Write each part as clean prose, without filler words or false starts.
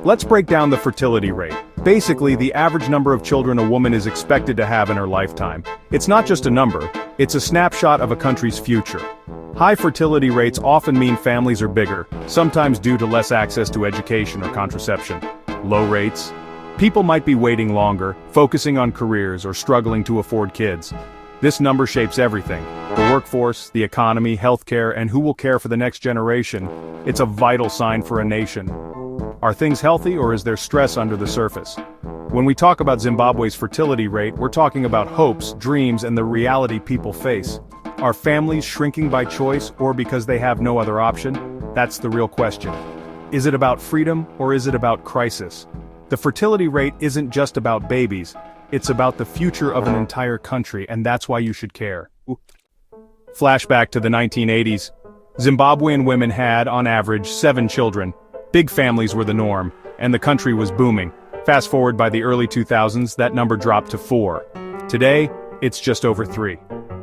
Let's break down the fertility rate. Basically, the average number of children a woman is expected to have in her lifetime. It's not just a number, it's a snapshot of a country's future. High fertility rates often mean families are bigger, sometimes due to less access to education or contraception. Low rates? People might be waiting longer, focusing on careers or struggling to afford kids. This number shapes everything: the workforce, the economy, healthcare, and who will care for the next generation. It's a vital sign for a nation. Are things healthy, or is there stress under the surface? When we talk about Zimbabwe's fertility rate, we're talking about hopes, dreams, and the reality people face. Are families shrinking by choice or because they have no other option? That's the real question. Is it about freedom, or is it about crisis? The fertility rate isn't just about babies, it's about the future of an entire country, and that's why you should care. Flashback to the 1980s. Zimbabwean women had, on average, 7 children. Big families were the norm, and the country was booming. Fast forward by the early 2000s, that number dropped to 4. Today, it's just over 3.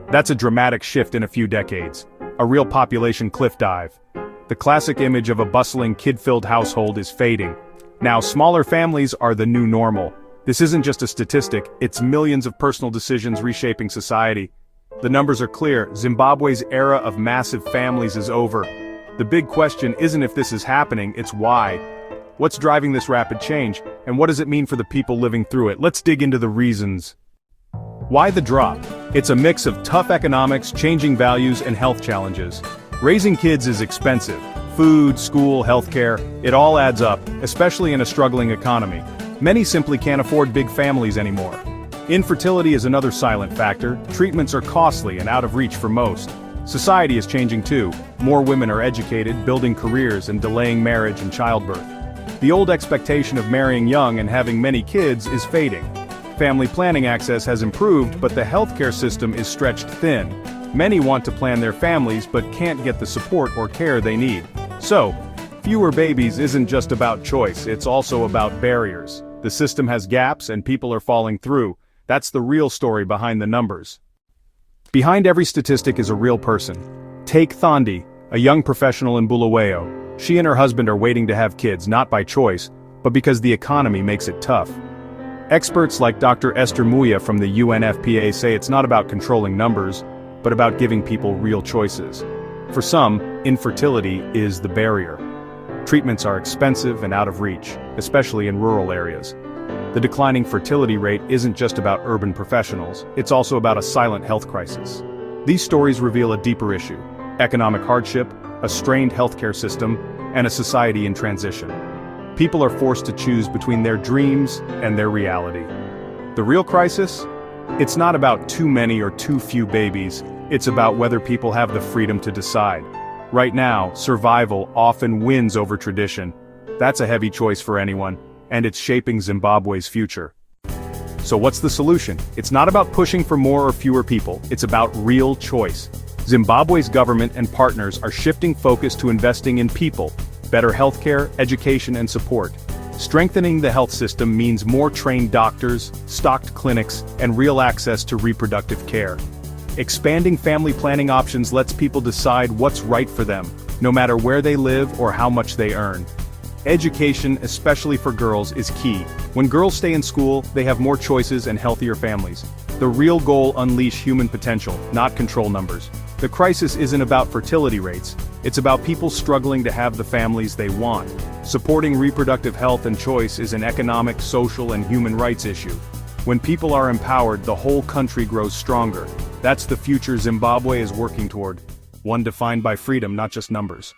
That's a dramatic shift in a few decades. A real population cliff dive. The classic image of a bustling, kid-filled household is fading. Now, smaller families are the new normal. This isn't just a statistic, it's millions of personal decisions reshaping society. The numbers are clear: Zimbabwe's era of massive families is over. The big question isn't if this is happening, it's why. What's driving this rapid change, and what does it mean for the people living through it? Let's dig into the reasons. Why the drop? It's a mix of tough economics, changing values, and health challenges. Raising kids is expensive. Food, school, healthcare, it all adds up, especially in a struggling economy. Many simply can't afford big families anymore. Infertility is another silent factor. Treatments are costly and out of reach for most. Society is changing too. More women are educated, building careers, and delaying marriage and childbirth. The old expectation of marrying young and having many kids is fading. Family planning access has improved, but the healthcare system is stretched thin. Many want to plan their families but can't get the support or care they need. So, fewer babies isn't just about choice, it's also about barriers. The system has gaps and people are falling through. That's the real story behind the numbers. Behind every statistic is a real person. Take Thandi, a young professional in Bulawayo. She and her husband are waiting to have kids, not by choice, but because the economy makes it tough. Experts like Dr. Esther Muya from the UNFPA say it's not about controlling numbers, but about giving people real choices. For some, infertility is the barrier. Treatments are expensive and out of reach, especially in rural areas. The declining fertility rate isn't just about urban professionals, it's also about a silent health crisis. These stories reveal a deeper issue: economic hardship, a strained healthcare system, and a society in transition. People are forced to choose between their dreams and their reality. The real crisis? It's not about too many or too few babies, it's about whether people have the freedom to decide. Right now, survival often wins over tradition. That's a heavy choice for anyone, and it's shaping Zimbabwe's future. So what's the solution? It's not about pushing for more or fewer people, it's about real choice. Zimbabwe's government and partners are shifting focus to investing in people, better healthcare, education, and support. Strengthening the health system means more trained doctors, stocked clinics, and real access to reproductive care. Expanding family planning options lets people decide what's right for them, no matter where they live or how much they earn. Education, especially for girls, is key. When girls stay in school, they have more choices and healthier families. The real goal: unleash human potential, not control numbers. The crisis isn't about fertility rates, it's about people struggling to have the families they want. Supporting reproductive health and choice is an economic, social, and human rights issue. When people are empowered, the whole country grows stronger. That's the future Zimbabwe is working toward. One defined by freedom, not just numbers.